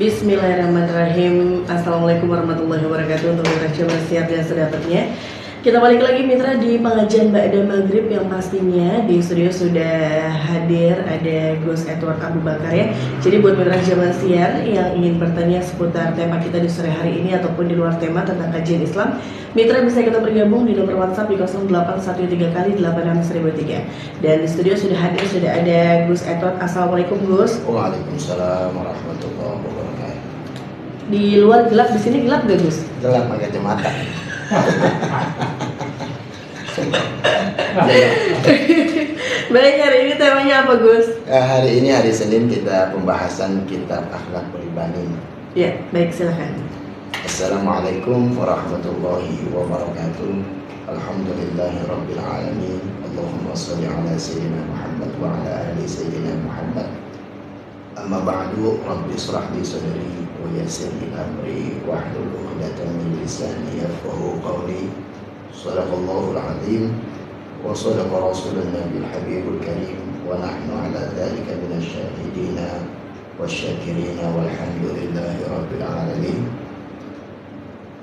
Bismillahirrahmanirrahim. Assalamualaikum warahmatullahi wabarakatuh. Untuk mitra Jabar Siap dan sedapat-nya, kita balik lagi mitra di pengajian Ba'da Maghrib yang pastinya di studio sudah hadir ada Gus Edward Abu Bakar ya. Jadi buat mitra Jabar Siap yang ingin bertanya seputar tema kita di sore hari ini ataupun di luar tema tentang kajian Islam, mitra bisa kita bergabung di nomor WhatsApp di 0813 kali 86003. Dan di studio sudah hadir, sudah ada Gus Edward. Assalamualaikum Gus. Waalaikumsalam warahmatullahi wabarakatuh. Di luar gelap, di sini gelap gak Gus? Gelap pakai kacamata. Baik, hari ini temanya apa Gus? Hari ini hari Senin kita pembahasan kitab Akhlaqul Ibanin. Ya, baik silakan. Assalamualaikum warahmatullahi wabarakatuh. Alhamdulillahirabbil alamin. Allahumma shalli ala sayyidina Muhammad wa ala ali sayyidina Muhammad. Amma ba'du, rabbi israh li sadri wa yassir li amri wahlul 'uqdatam min lisani yafqahu qawli. Shadaqallahul 'azim wa shadaqa rasulun nabiyil habibul karim wa nahnu 'ala dzalika minasy syahidina wasyakirina walhamdulillahi rabbil alamin.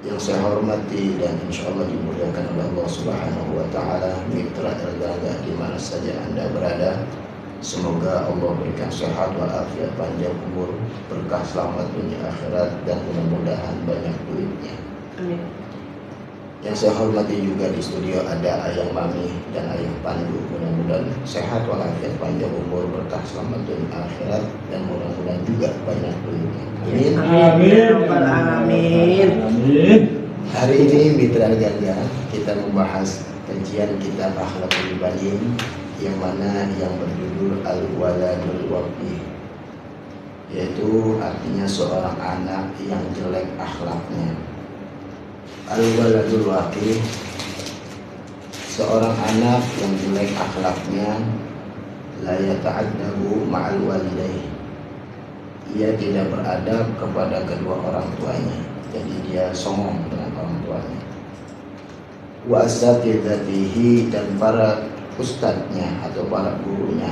Yang saya hormati dan insyaallah dimuliakan oleh Allah Subhanahu wa taala, mitra Erlangga di mana saja Anda berada. Semoga Allah berikan sehat walafiat, panjang umur, berkah selamat dunia akhirat, dan mudah-mudahan banyak duitnya. Amin. Yang saya hormati juga di studio ada Ayang Mami dan Ayang Pandu. Mudah-mudahan sehat walafiat, panjang umur, berkah selamat dunia akhirat, dan mudah-mudahan juga banyak duitnya. Amin. Amin. Amin. Hari ini mitra Ganda kita membahas kajian kitab Akhlaqul Ibanin yang mana yang berjudul Al-Waladul Waqih, yaitu artinya seorang anak yang jelek akhlaknya. Al-Waladul Waqih, seorang anak yang jelek akhlaknya, la yata'addabu ma'al walidaih, ia tidak beradab kepada kedua orang tuanya, jadi dia songong dengan orang tuanya. Wa asatidatihi, dan para ustadznya atau para gurunya.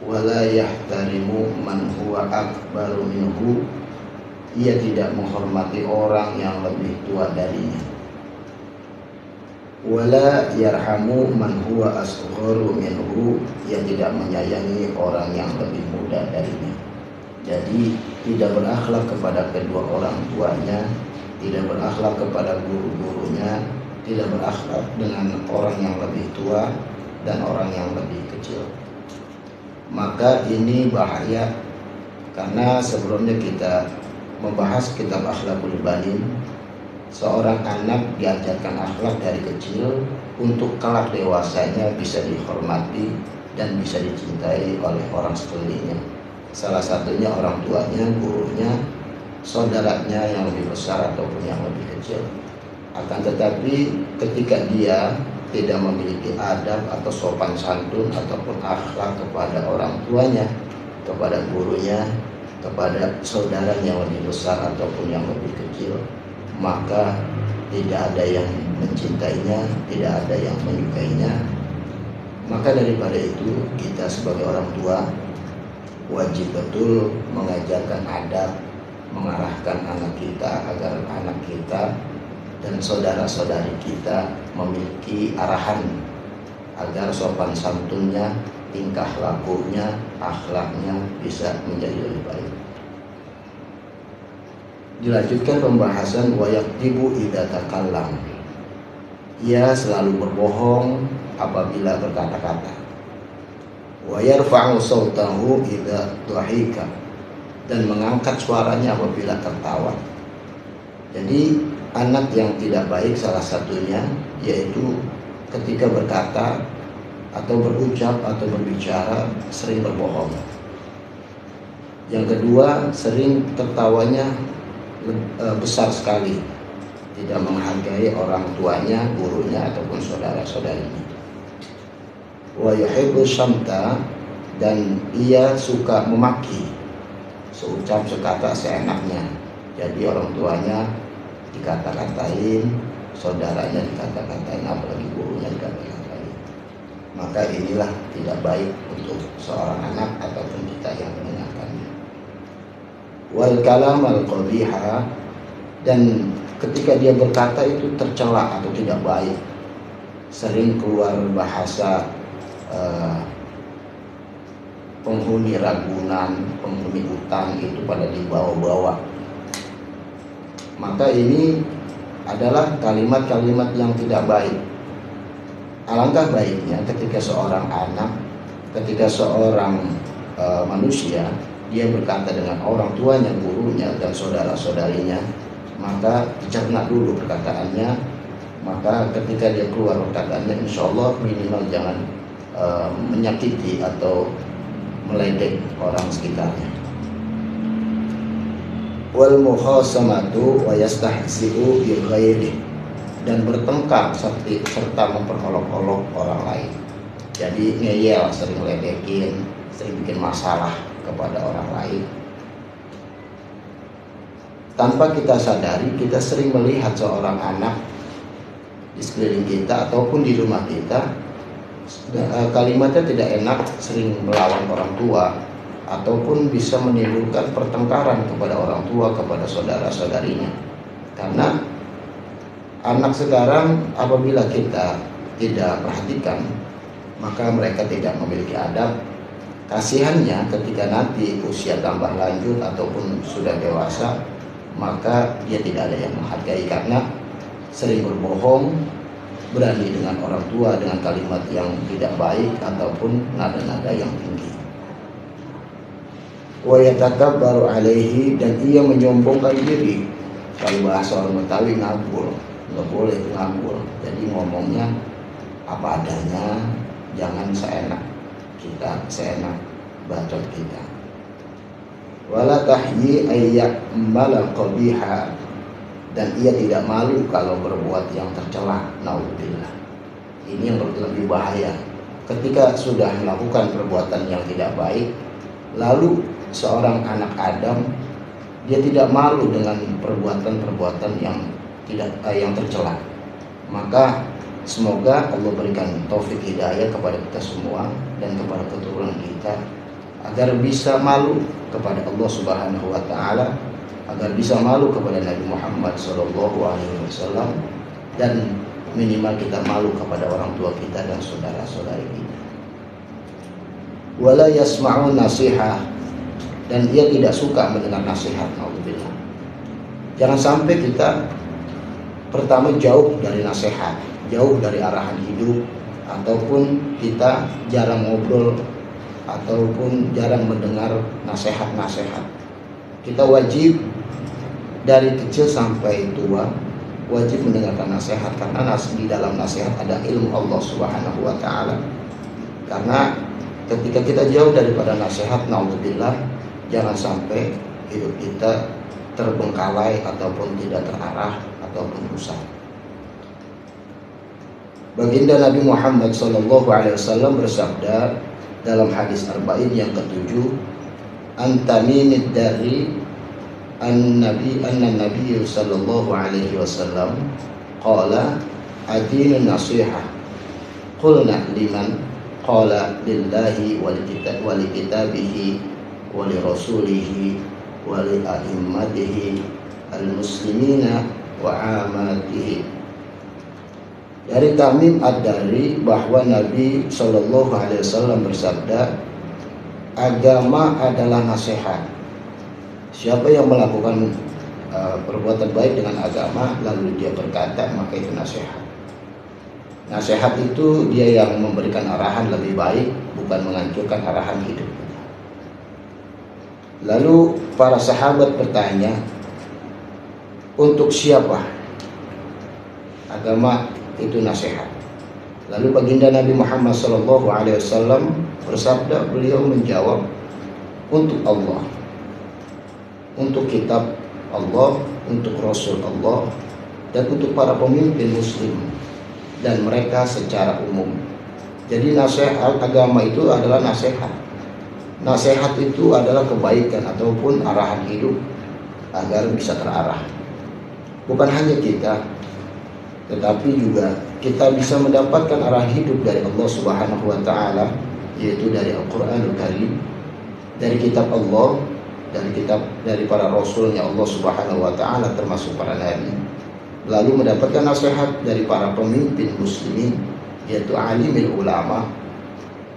Wala yahtarimu man huwa akbaru minhu, ia tidak menghormati orang yang lebih tua darinya. Wala yarhamu man huwa asgharu minhu, ia tidak menyayangi orang yang lebih muda darinya. Jadi tidak berakhlak kepada kedua orang tuanya, tidak berakhlak kepada guru-gurunya, tidak berakhlak dengan orang yang lebih tua dan orang yang lebih kecil. Maka ini bahaya, karena sebelumnya kita membahas kitab Akhlaqul Ibanin, seorang anak diajarkan akhlak dari kecil untuk kelak dewasanya bisa dihormati dan bisa dicintai oleh orang sekelilingnya. Salah satunya orang tuanya, gurunya, saudaranya yang lebih besar ataupun yang lebih kecil. Akan tetapi ketika dia tidak memiliki adab atau sopan santun ataupun akhlak kepada orang tuanya, kepada gurunya, kepada saudaranya yang lebih besar ataupun yang lebih kecil, maka tidak ada yang mencintainya, tidak ada yang menyukainya. Maka daripada itu kita sebagai orang tua wajib betul mengajarkan adab, mengarahkan anak kita agar anak kita dan saudara-saudari kita memiliki arahan agar sopan santunnya, tingkah lakunya, akhlaknya bisa menjadi lebih baik. Dilanjutkan pembahasan wa yakdibu idza takallam. Ia selalu berbohong apabila berkata-kata. Wa yarfa'u sautahu idza dhahika, dan mengangkat suaranya apabila tertawa. Jadi anak yang tidak baik salah satunya yaitu ketika berkata atau berucap atau berbicara sering berbohong. Yang kedua, sering tertawanya besar sekali, tidak menghargai orang tuanya, gurunya ataupun saudara-saudarinya. Wa yuhibbu syamta, dan ia suka memaki, seucap sekata seenaknya. Jadi orang tuanya dikata-katain, saudaranya dikata-katain, apalagi gurunya dikata-katain. Maka inilah tidak baik untuk seorang anak ataupun kita yang mendengarkannya. wal kalam al qabiha, dan ketika dia berkata itu tercela atau tidak baik, sering keluar bahasa penghuni ragunan, penghuni utang itu pada dibawa-bawa. Maka ini adalah kalimat-kalimat yang tidak baik. Alangkah baiknya ketika seorang anak, ketika seorang manusia, dia berkata dengan orang tuanya, gurunya, dan saudara-saudarinya, maka dicerna dulu perkataannya. Maka ketika dia keluar perkataannya, insya Allah minimal jangan menyakiti atau meledek orang sekitarnya. Wal mukhasamatu wa yastahzi'u bi ghairihi, dan bertengkar serta memperolok-olok orang lain. Jadi ngeyel, sering ledekin, sering bikin masalah kepada orang lain. Tanpa kita sadari, kita sering melihat seorang anak di sekeliling kita ataupun di rumah kita, kalimatnya tidak enak, sering melawan orang tua, ataupun bisa menimbulkan pertengkaran kepada orang tua, kepada saudara-saudarinya. Karena anak sekarang apabila kita tidak perhatikan, maka mereka tidak memiliki adab. Kasihannya ketika nanti usia tambah lanjut ataupun sudah dewasa, maka dia tidak ada yang menghargai karena sering berbohong, berani dengan orang tua dengan kalimat yang tidak baik ataupun nada-nada yang tinggi. Wa yatakabbaru alaihi, dan ia menyombongkan diri. Kalau bahasa orang Betawi, ngabul, nggak boleh ngabul. Jadi ngomongnya apa adanya, jangan seenak kita, seenak bacot kita. Wala tahyi ayyak malal qabiha, dan ia tidak malu kalau berbuat yang tercela. Naudzubillah. Ini yang lebih bahaya. Ketika sudah melakukan perbuatan yang tidak baik, lalu seorang anak Adam, dia tidak malu dengan perbuatan-perbuatan yang tercela. Maka semoga Allah berikan taufik hidayah kepada kita semua dan kepada keturunan kita, agar bisa malu kepada Allah Subhanahu wa taala, agar bisa malu kepada Nabi Muhammad SAW, dan minimal kita malu kepada orang tua kita dan saudara-saudari kita. Wala yasma'un nasihah, dan ia tidak suka mendengar nasihat. Naudzubillah. Jangan sampai kita pertama jauh dari nasihat, jauh dari arahan hidup, ataupun kita jarang ngobrol ataupun jarang mendengar nasihat-nasihat. Kita wajib dari kecil sampai tua wajib mendengarkan nasihat, karena di dalam nasihat ada ilmu Allah Subhanahu wa taala. Karena ketika kita jauh daripada nasihat, naudzubillah, jangan sampai hidup kita terbengkalai ataupun tidak terarah ataupun rusak. Baginda Nabi Muhammad SAW bersabda dalam hadis arba'in yang ketujuh, antaminid dari an-nabi sallallahu alaihi wasallam qala adinun nasihah, qulna liman, qala lillahi wal kitabihi wa li rasulihi wa li a'immatihi al-muslimina wa amatihi. Dari Tamim Ad-Dari bahwa Nabi SAW bersabda, agama adalah nasihat. Siapa yang melakukan perbuatan baik dengan agama lalu dia berkata, maka itu nasihat. Nasihat itu dia yang memberikan arahan lebih baik, bukan menghancurkan arahan hidup. Lalu para sahabat bertanya, untuk siapa agama itu nasihat? Lalu baginda Nabi Muhammad SAW bersabda, beliau menjawab, untuk Allah, untuk kitab Allah, untuk Rasul Allah, dan untuk para pemimpin muslim dan mereka secara umum. Jadi nasihat agama itu adalah nasihat. Nasihat itu adalah kebaikan ataupun arahan hidup agar bisa terarah. Bukan hanya kita, tetapi juga kita bisa mendapatkan arah hidup dari Allah Subhanahu wa taala, yaitu dari Al-Qur'anul Karim, dari kitab Allah, dari kitab dari para rasulnya Allah Subhanahu wa taala termasuk para nabi, lalu mendapatkan nasihat dari para pemimpin muslimin yaitu alimil ulama,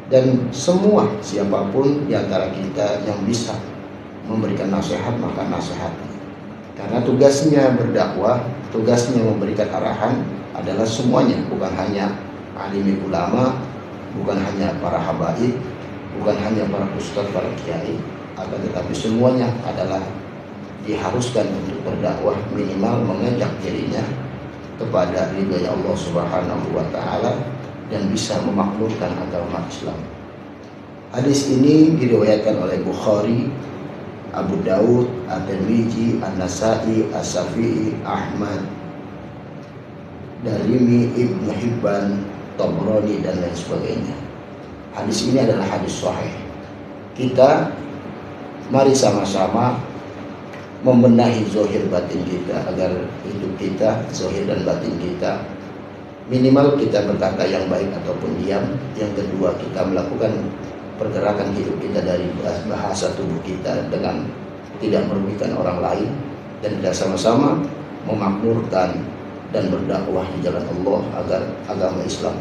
dan semua siapapun di antara kita yang bisa memberikan nasihat maka nasihat. Karena tugasnya berdakwah, tugasnya memberikan arahan adalah semuanya, bukan hanya alimil ulama, bukan hanya para habaib, bukan hanya para ustadz, para kiai, akan tetapi semuanya adalah diharuskan untuk berdakwah, minimal mengajak dirinya kepada ridha Allah Subhanahu wa taala dan bisa memakmurkan agama Islam. Hadis ini diriwayatkan oleh Bukhari, Abu Daud, At-Tirmidzi, An-Nasa'i, As-Syafi'i, Ahmad, Darimi, Ibnu Hibban, Tabrani dan lain sebagainya. Hadis ini adalah hadis sahih. Kita mari sama-sama membenahi zahir batin kita agar hidup kita, zahir dan batin kita, minimal kita berkata yang baik ataupun diam. Yang kedua, kita melakukan pergerakan hidup kita dari bahasa tubuh kita dengan tidak merugikan orang lain, dan kita sama-sama memakmurkan dan berdakwah di jalan Allah agar agama Islam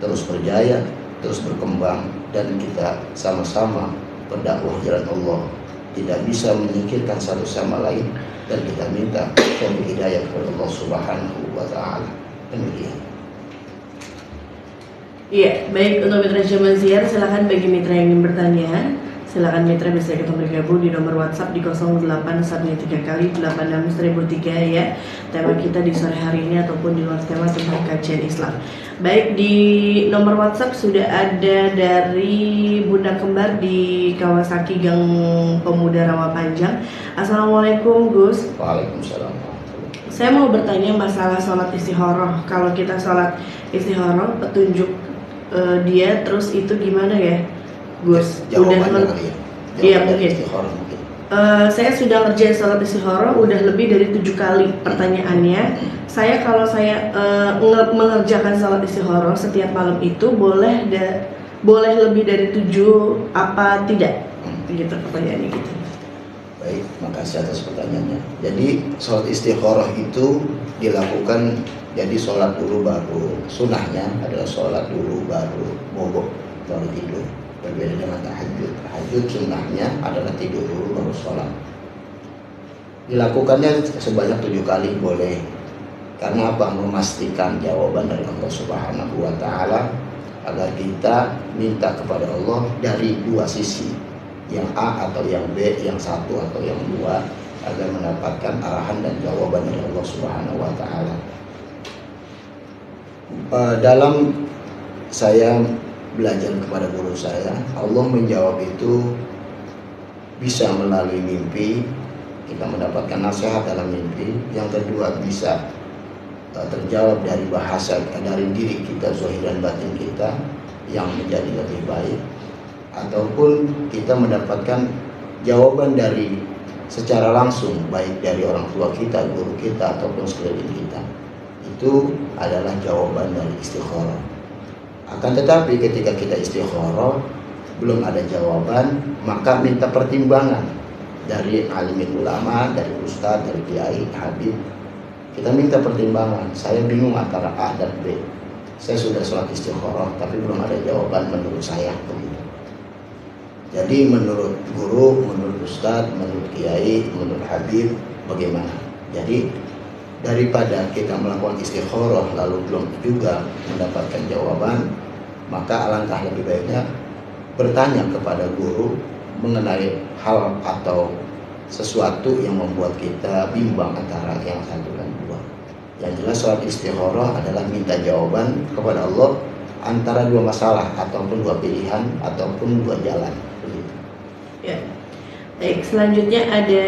terus berjaya, terus berkembang, dan kita sama-sama berdakwah jalan Allah, tidak bisa menyingkirkan satu sama lain, dan kita minta hidayah kepada Allah Subhanahu wa taala. Demikian. Iya, baik, untuk mitra Jamal Siar, silakan bagi mitra yang ingin bertanya, silakan mitra bisa kita bergabung di nomor WhatsApp di 0813 kali 86003 ya. Tema kita di sore hari ini ataupun di luar tema tentang kajian Islam. Baik, di nomor WhatsApp sudah ada dari Bunda Kembar di Kawasaki Gang Pemuda Rawapanjang. Assalamualaikum Gus. Waalaikumsalam. Saya mau bertanya masalah sholat istikharah. Kalau kita sholat istikharah, petunjuk dia terus itu gimana ya, Gus? Jawabannya kali ya. Iya mungkin. Mungkin. Saya sudah ngerjain sholat istikharah udah lebih dari 7 kali. Pertanyaannya, saya kalau saya mengerjakan sholat istikharah setiap malam itu boleh lebih dari 7 apa tidak? Gitu pertanyaannya gitu. Baik, makasih atas pertanyaannya. Jadi sholat istikharah itu dilakukan, jadi sholat dulu baru, sunnahnya adalah sholat dulu baru bobo, baru tidur. Berbeda dengan tahajud. Tahajud sunnahnya adalah tidur dulu baru sholat. Dilakukannya sebanyak 7 kali boleh. Karena apa? Memastikan jawaban dari Allah Subhanahu wa taala, agar kita minta kepada Allah dari dua sisi, yang A atau yang B, yang satu atau yang dua, agar mendapatkan arahan dan jawaban dari Allah Subhanahu wa taala. Dalam saya belajar kepada guru saya, Allah menjawab itu bisa melalui mimpi, kita mendapatkan nasihat dalam mimpi. Yang kedua, bisa terjawab dari bahasa, dari diri kita, zahir dan batin kita yang menjadi lebih baik, ataupun kita mendapatkan jawaban dari secara langsung, baik dari orang tua kita, guru kita, ataupun sekeliling kita. Itu adalah jawaban dari istikharah. Akan tetapi ketika kita istikharah belum ada jawaban, maka minta pertimbangan dari alim ulama, dari ustadz, dari kiai, habib. Kita minta pertimbangan. Saya bingung antara A dan B. Saya sudah sholat istikharah tapi belum ada jawaban menurut saya. Jadi menurut guru, menurut ustadz, menurut kiai, menurut habib, bagaimana? Jadi daripada kita melakukan istikharah lalu belum juga mendapatkan jawaban, maka alangkah lebih baiknya bertanya kepada guru mengenai hal atau sesuatu yang membuat kita bimbang antara yang satu dan dua. Yang jelas sholat istikharah adalah minta jawaban kepada Allah antara dua masalah, ataupun dua pilihan, ataupun dua jalan. Begitu. Ya. Baik, selanjutnya ada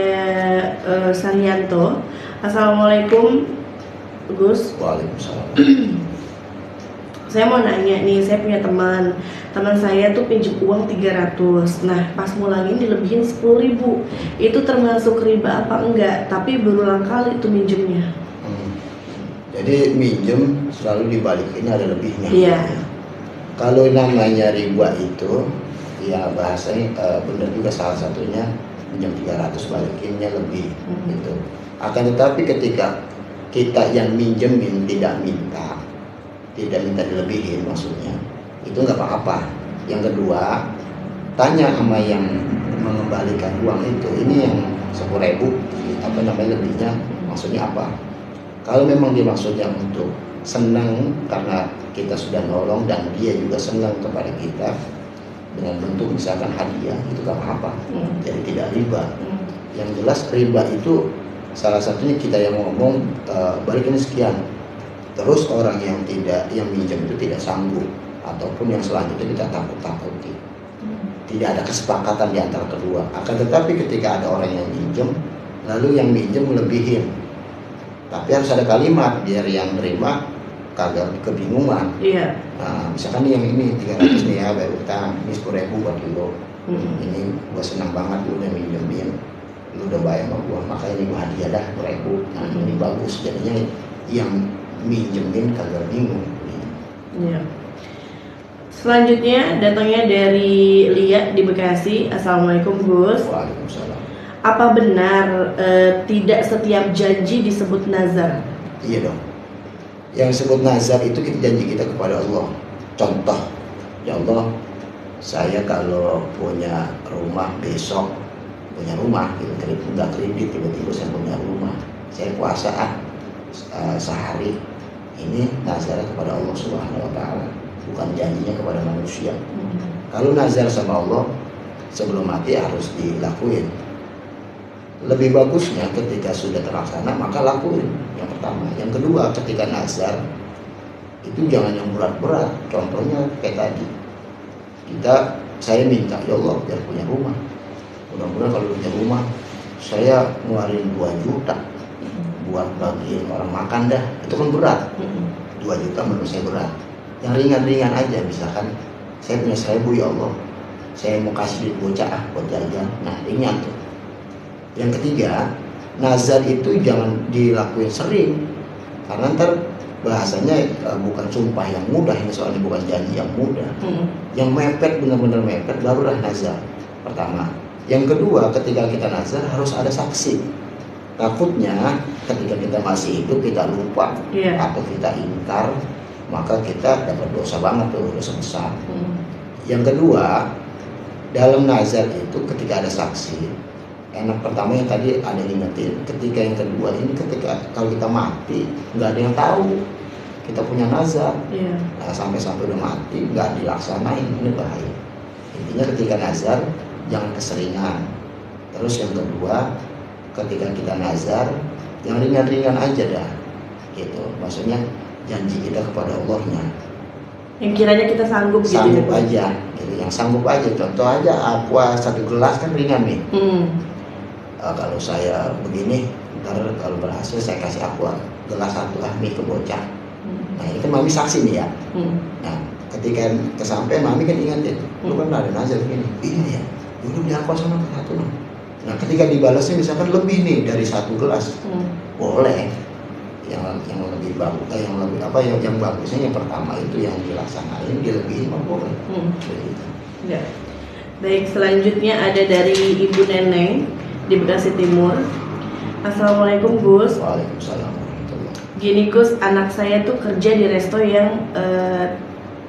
Saryanto. Assalamualaikum Gus. Waalaikumsalam. Saya mau nanya nih, saya punya teman saya tuh pinjam uang 300. Nah pas mulangin dilebihin 10.000. Itu termasuk riba apa enggak? Tapi berulang kali itu minjemnya. Jadi minjem selalu dibalikin ada lebihnya. Iya. Kalau namanya riba itu, ya bahasanya benar juga, salah satunya pinjam 300 balikinnya lebih gitu. Akan tetapi ketika kita yang minjemin tidak minta dilebihin maksudnya, itu nggak apa-apa. Yang kedua, tanya sama yang mengembalikan uang itu, ini yang 10.000 apa namanya lebihnya maksudnya apa. Kalau memang dia maksudnya untuk senang karena kita sudah nolong dan dia juga senang kepada kita dengan bentuk misalkan hadiah, itu gak apa-apa. Jadi tidak riba. Yang jelas riba itu salah satunya kita yang ngomong balikin sekian, terus orang yang minjam itu tidak sanggup, ataupun yang selanjutnya kita takut-takuti, tidak ada kesepakatan di antara kedua. Akan tetapi ketika ada orang yang minjem lalu yang minjem melebihin, tapi harus ada kalimat biar yang nerima kagak kebingungan. Iya. Nah, misalkan yang ini 300 nih ya bayar utang, ini 10.000 buat lo. Ini gua senang banget lu udah minjemin, lu udah bayar sama gua, makanya ini gua hadiah dah 10.000. Nah ini bagus, jadinya yang minjemin kagak bingung. Iya. Selanjutnya datangnya dari Lia di Bekasi. Assalamualaikum Gus. Waalaikumsalam. Apa benar tidak setiap janji disebut nazar? Iya dong. Yang disebut nazar itu kita janji kita kepada Allah. Contoh, ya Allah, saya kalau punya rumah besok, punya rumah, gitu, nggak kredit, tiba-tiba saya punya rumah, saya puasa sehari. Ini nazar kepada Allah Subhanahu Wa Taala, bukan janjinya kepada manusia. Kalau nazar sama Allah sebelum mati harus dilakuin. Lebih bagusnya ketika sudah terlaksana maka lakuin yang pertama. Yang kedua, ketika nazar itu jangan yang berat-berat. Contohnya kayak tadi, saya minta ya Allah biar punya rumah, mudah-mudahan kalau punya rumah saya ngeluarin 2 juta buat bagiin orang makan dah, itu kan berat. 2 juta menurut saya berat. Yang ringan-ringan aja, misalkan saya punya 1.000 ya Allah, saya mau kasih duit bocah buat jajan, nah ringan tuh. Yang ketiga, nazar itu jangan dilakuin sering, karena ntar bahasanya bukan sumpah yang mudah, ini soalnya bukan janji yang mudah. Yang mepet, benar-benar mepet, barulah nazar pertama. Yang kedua, ketika kita nazar harus ada saksi. Takutnya ketika kita masih hidup kita lupa atau kita ingkar, maka kita dapat dosa banget tuh, dosa besar. Yang kedua, dalam nazar itu ketika ada saksi, enak pertama yang tadi ada ingetin. Ketika yang kedua ini, ketika kalau kita mati nggak ada yang tahu kita punya nazar. Nah, sampai udah mati nggak dilaksanain, ini bahaya. Intinya ketika nazar jangan keseringan. Terus yang kedua, ketika kita nazar yang ringan-ringan aja dah, gitu. Maksudnya janji kita kepada Allahnya yang kiranya kita sanggup gitu aja, gitu. Yang sanggup aja. Contoh aja aqua 1 gelas kan ringan nih. Kalau saya begini, ntar kalau berhasil saya kasih aqua gelas 1 mie ke bocah. Nah ini kan mami saksi nih ya. Nah ketika kesampean mami kan ingat itu, lu kan ada nazar begini, iya ya, dulu beli aqua sama 1 dong. Nah ketika dibalasnya misalkan lebih nih dari 1 gelas, boleh. Yang lebih bagus, yang bagusnya yang pertama itu yang dilaksanain, dilebihin mah boleh. Ya. Baik, selanjutnya ada dari Ibu Neneng di Bekasi Timur. Assalamualaikum Gus. Waalaikumsalam. Gini Gus, anak saya tuh kerja di resto yang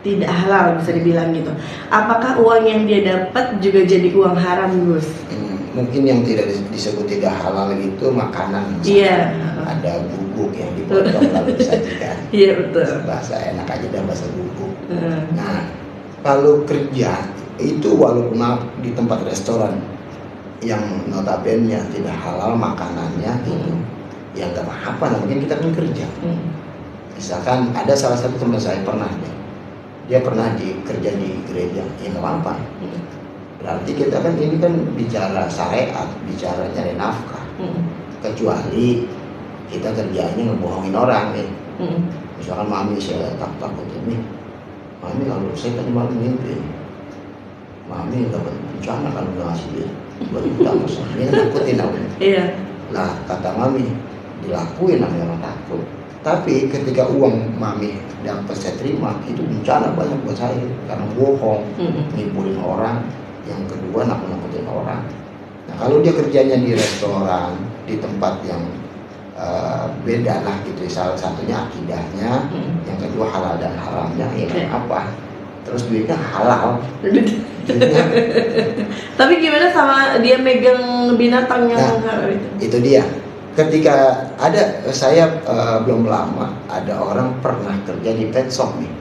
tidak halal bisa dibilang gitu. Apakah uang yang dia dapat juga jadi uang haram Gus? Mungkin yang tidak disebut tidak halal itu makanan. Iya. Ada bubuk yang dipotong lalu disajikan. Iya betul. Bahasa enak aja dah bahasa bubuk. Nah kalau kerja itu walaupun di tempat restoran yang notabene tidak halal makanannya gitu, ya nggak apa-apa, mungkin kita kan kerja. Misalkan ada salah satu teman saya dia pernah kerja di gereja, ya nggak apa-apa. Berarti kita kan ini kan bicara syariat, bicara nyari nafkah. Kecuali kita kerjanya ngebohongin orang nih. Misalkan mami saya takut ini, mami kalau saya tadi malam mimpi, mami dapat bencana kalau nggak ngasih duit buat utang besar, ini kan takutin aku. Iya. Lah kata mami dilakuin namanya orang takut. Tapi ketika uang mami dapat saya terima, itu bencana banyak buat saya karena bohong, ngibulin orang. Yang kedua nakut-nakutin orang. Nah, kalau dia kerjanya di restoran, di tempat yang beda lah gitu, salah satunya akidahnya, yang kedua halal dan haramnya, ya apa? Terus duitnya halal. Duitnya. Tapi gimana sama dia megang binatang yang itu dia. Ketika saya belum lama ada orang pernah kerja di pet shop nih,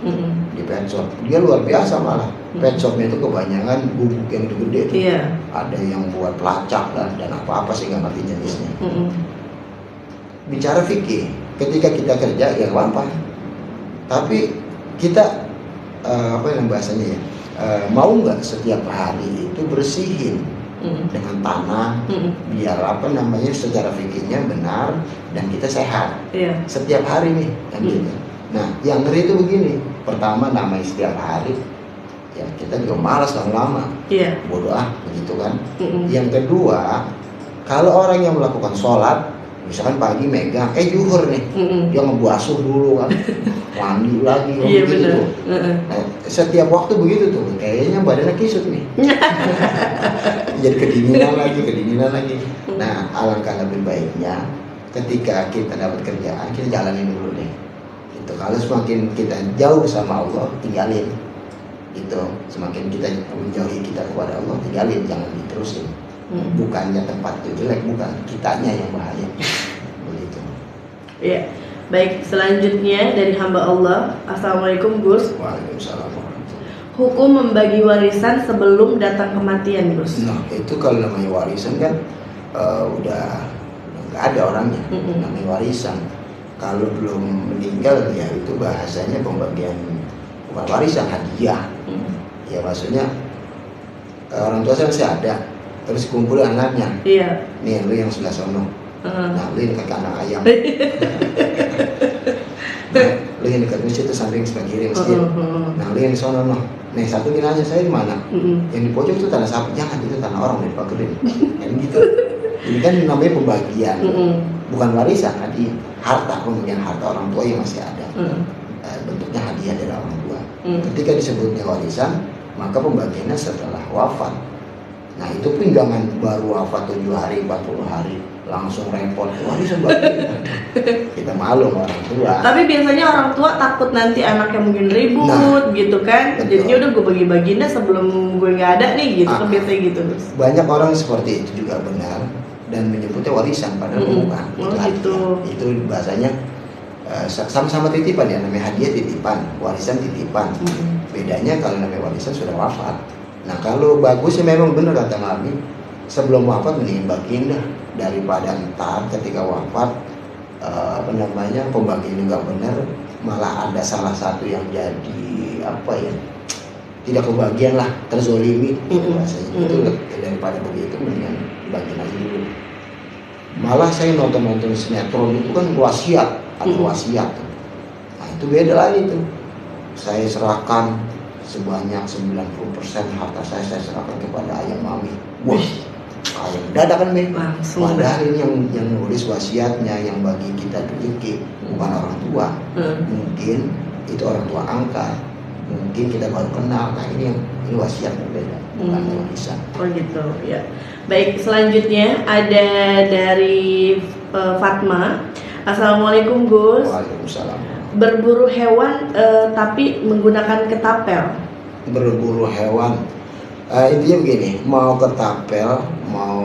di pet shop, dia luar biasa malah. Pet shopnya itu kebanyakan bubuk yang gede tuh. Ada yang buat pelacak dan apa sih nggak ngerti jenisnya. Bicara fikih, ketika kita kerja ya apa, tapi kita apa yang bahasanya ya, mau nggak setiap hari itu bersihin dengan tanah, biar apa namanya secara fikihnya benar dan kita sehat. Setiap hari nih kan gitu. Nah yang ngeri itu begini, pertama namanya setiap hari ya kita juga malas lama-lama, bodoh begitu kan. Yang kedua, kalau orang yang melakukan sholat, misalkan pagi megang, zuhur nih, dia ngebasuh dulu kan, mandi lagi, gitu. Nah, setiap waktu begitu tuh, kayaknya badannya kisut nih, jadi kedinginan lagi. Nah, alangkah lebih baiknya ketika kita dapat kerjaan, kita jalanin dulu deh. Gitu. Kalau semakin kita jauh sama Allah, tinggalin. Gitu. Semakin kita menjauhi kita kepada Allah, tinggalin, jangan diterusin. Bukannya tempat itu jelek, bukan, kitanya yang bahaya. Begitu. Iya. Baik, selanjutnya dari hamba Allah. Assalamualaikum Gus. Waalaikumsalam. Hukum membagi warisan sebelum datang kematian, Gus. Nah, itu kalau namanya warisan kan udah nggak ada orangnya. Namanya warisan. Kalau belum meninggal ya itu bahasanya pembagian, bukan warisan, hadiah. Ya maksudnya orang tua saya masih ada, terus kumpul anaknya. Nih lu yang sebelah sono. Nah lu yang dekat anak ayam. Nah, lu yang dekat masjid itu samping sebelah kiri masjid. Nah lu yang di sono noh. Nih satu nanya saya di mana? Yang di pojok itu tanah sapi, jangan, itu tanah orang udah dipakerin. Kan gitu. Ini kan namanya pembagian, bukan warisan, hadiah. Harta, pembagian harta orang tua yang masih ada. Bentuknya hadiah dari orang tua. Ketika disebutnya warisan, maka pembagiannya setelah wafat. Nah itu pun jangan baru wafat 7 hari, 40 hari langsung repot, warisan bagi. Kita malu orang tua. Tapi biasanya orang tua takut nanti anaknya mungkin ribut, gitu kan. Jadinya udah gue bagi-bagiin dah sebelum gue nggak ada nih, gitu kan biasanya gitu. Banyak orang seperti itu juga benar dan menyebutnya warisan padahal bukan. Itu bahasanya sama-sama titipan ya, namanya hadiah titipan, warisan titipan. Bedanya kalau namanya warisan sudah wafat. Nah kalau bagusnya memang benar kata Nabi, sebelum wafat mendingan bagiin dah, daripada ntar ketika wafat pembagian nggak benar, malah ada salah satu yang jadi apa ya, tidak kebagian lah, terzolimi bahasanya. Itu daripada begitu mendingan bagiin aja dulu. Malah saya nonton sinetron itu kan wasiat, ada wasiat. Nah itu beda lagi tuh. Saya serahkan sebanyak 90% harta saya serahkan kepada ayah mami. Wah, ayah dadakan nih. Padahal ini yang nulis wasiatnya, yang bagi kita rezeki bukan orang tua. Mungkin itu orang tua angkat, mungkin kita baru kenal. Nah ini wasiat berbeda, bukan warisan. Oh gitu ya. Baik, selanjutnya ada dari Fatma. Assalamualaikum Gus. Waalaikumsalam. Berburu hewan tapi menggunakan ketapel. Berburu hewan, intinya begini, mau ketapel, mau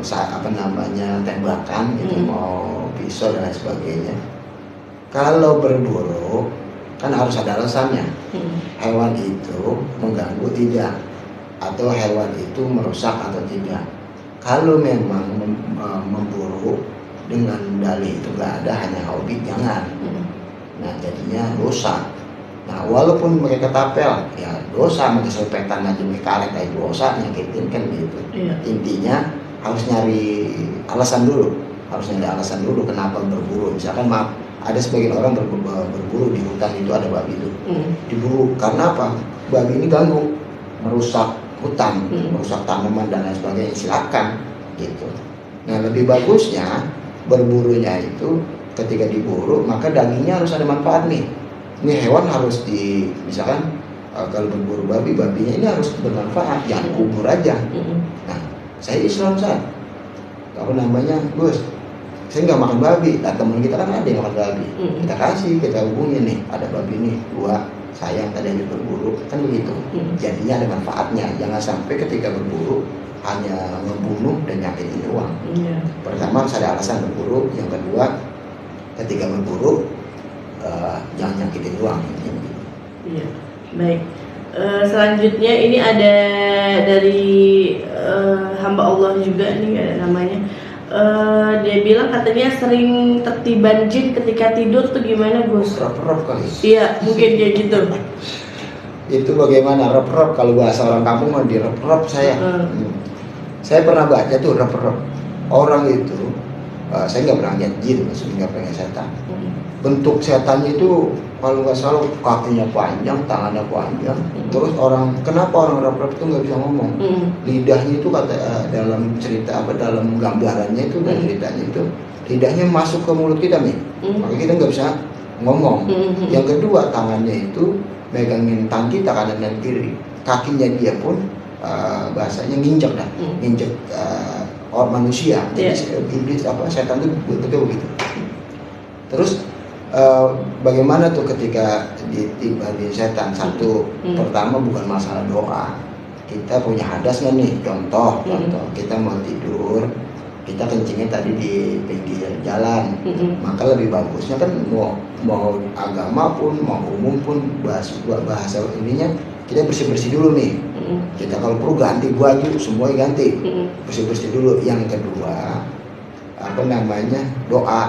tembakan, gitu, mau pisau dan lain sebagainya. Kalau berburu kan harus ada alasannya. Hewan itu mengganggu tidak, atau hewan itu merusak atau tidak. Kalau memang memburu dengan dalih itu nggak ada, hanya hobi, jangan. Nah jadinya dosa. Nah walaupun pakai ketapel, ya dosa, pakai sepetan aja karet kayak dosa, nyakitin kan gitu. Intinya harus nyari alasan dulu, kenapa berburu. Misalkan maaf, ada sebagian orang berburu di hutan itu, ada babi itu diburu karena apa? Babi ini ganggu, merusak hutan, merusak tanaman dan lain sebagainya, silakan gitu. Nah lebih bagusnya berburunya itu ketika diburu maka dagingnya harus ada manfaat nih. Ini hewan harus misalkan kalau berburu babinya ini harus bermanfaat, jangan kubur aja. Nah saya Islam Ustaz, apa namanya Gus, saya nggak makan babi. Nah, teman kita kan ada yang makan babi, kita kasih, kita hubungin nih, ada babi nih 2, sayang tadi yang berburu, kan begitu. Jadinya ada manfaatnya. Jangan sampai ketika berburu hanya ngebunuh dan nyakitin uang. Pertama harus ada alasan berburu, yang kedua ketika berburu jangan nyakitin uang. Iya, baik. Selanjutnya ini ada dari hamba Allah juga nih, ada namanya. Dia bilang katanya sering tertiban jin ketika tidur tuh gimana Gus? Rep-rep kali. Iya, mungkin kayak gitu. Itu bagaimana rep-rep, kalau bahasa orang kampung mah di rep-rep saya. Saya pernah baca tuh rep-rep. Orang itu saya nggak pernah lihat jin, maksudnya nggak pernah setan. Bentuk setannya itu kalau nggak salah kakinya panjang, tangannya panjang. Terus kenapa orang rep-rep itu nggak bisa ngomong? Lidahnya itu kata dalam cerita dalam gambarannya itu dan ceritanya itu lidahnya masuk ke mulut kita nih, maka kita nggak bisa ngomong. Yang kedua tangannya itu megangin tangan kita kanan dan kiri. Kakinya dia pun bahasanya nginjek nginjek orang manusia. Jadi iblis setan itu bentuknya begitu. Terus bagaimana tuh ketika ditiba di setan? Satu, pertama bukan masalah doa. Kita punya hadas nggak nih? Contoh, kita mau tidur, kita kencingnya tadi di pinggir jalan, maka lebih bagusnya kan mau agama pun, mau umum pun bahasa ininya kita bersih dulu nih. Kita kalau perlu ganti baju, semuanya ganti, bersih dulu. Yang kedua, doa,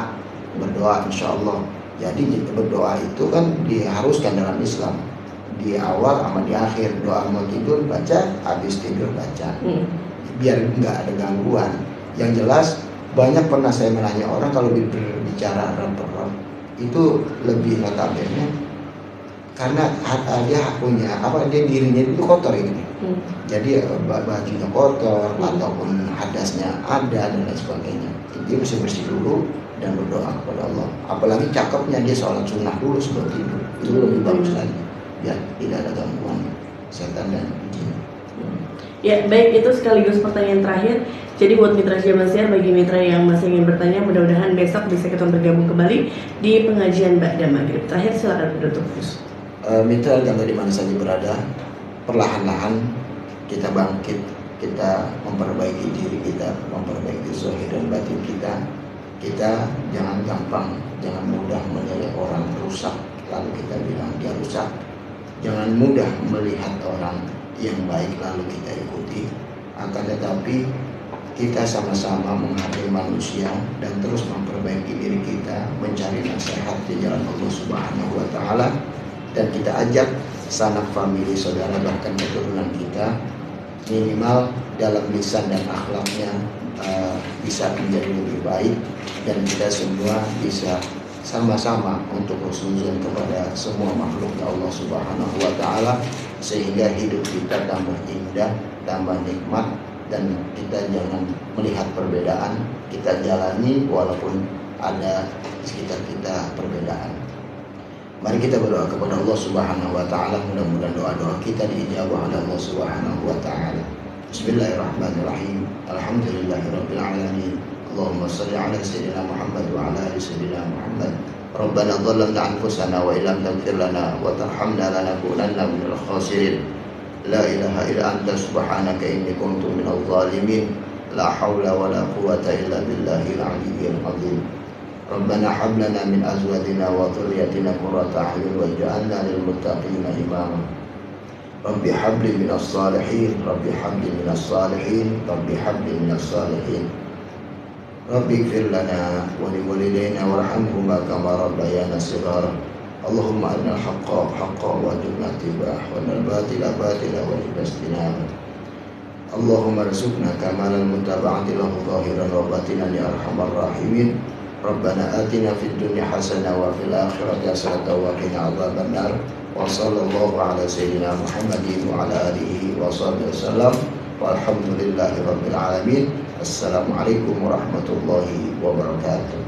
berdoa insya Allah. Jadi berdoa itu kan diharuskan dalam Islam, di awal sama di akhir. Doa mau tidur baca, habis tidur baca, biar nggak ada gangguan. Yang jelas banyak pernah saya menanya orang kalau berbicara rep-rep itu lebih notabene karena dia punya dia dirinya itu kotor gitu. Jadi bajunya kotor ataupun hadasnya ada dan lain sebagainya. Dia bersih dulu dan berdoa kepada Allah. Apalagi cakepnya dia sholat sunnah dulu sebelum tidur, itu lebih bagus lagi, biar tidak ada gangguan setan dan jin. Ya baik, itu sekaligus pertanyaan terakhir. Jadi buat mitra Syamasiar, bagi mitra yang masih ingin bertanya, mudah-mudahan besok bisa kita bergabung kembali di pengajian Ba'da Maghrib. Terakhir silakan penutup Gus. Mitra yang di mana saja berada, perlahan-lahan kita bangkit, kita memperbaiki diri kita, memperbaiki zahir dan batin kita. Kita jangan gampang, jangan mudah menilai orang rusak lalu kita bilang dia rusak. Jangan mudah melihat orang yang baik lalu kita ikuti. Akan tetapi kita sama-sama menghargai manusia dan terus memperbaiki diri kita, mencari nasihat di jalan Allah Subhanahu wa Ta'ala, dan kita ajak sanak famili, saudara, bahkan keturunan kita minimal dalam lisan dan akhlaknya bisa menjadi lebih baik, dan kita semua bisa sama-sama untuk husnuzon kepada semua makhluk Allah Subhanahu wa Ta'ala, sehingga hidup kita tambah indah, tambah nikmat, dan kita jangan melihat perbedaan, kita jalani walaupun ada di sekitar kita perbedaan. Mari kita berdoa kepada Allah Subhanahu wa Ta'ala, mudah-mudahan doa-doa kita diijabah oleh Allah Subhanahu wa Ta'ala. Bismillahirrahmanirrahim. Alhamdulillahirabbil alamin. Allahumma shalli ala sayyidina Muhammad wa ala ali sayyidina Muhammad. Rabbana dhallamna anfusana wa illam taghfir lana wa tarhamna lanakunanna minal khasirin. La ilaha illa anta subhanaka inni kuntu minadh dhalimin. La haula wa la quwwata illa billahil aliyyil azim. Rabbana hab lana min azwajina wa dhurriyyatina qurrata a'yun waj'alna lil muttaqina imama. Rabbi habli minas salihin, Rabbi habli minas salihin, Rabbi habli minas salihin. Rabbi ighfir lana wa li walidayna warhamhuma kama rabbayana shighara. Allahumma arinal haqqa haqqan warzuqna ittiba'ah wa arinal batila batila warzuqna ijtinabah. Allahumma rzuqna kamalal mutaba'ati lahu zahiran wa batinan ya arhamar rahimin. Rabbana atina fid dunya hasanah wa fil akhirati hasanah wa qina adzaban nar. Wa sallallahu ala sayyidina Muhammadin wa ala alihi wa sahbihi wasallam. Walhamdulillahi rabbil alamin. Assalamualaikum warahmatullahi wabarakatuh.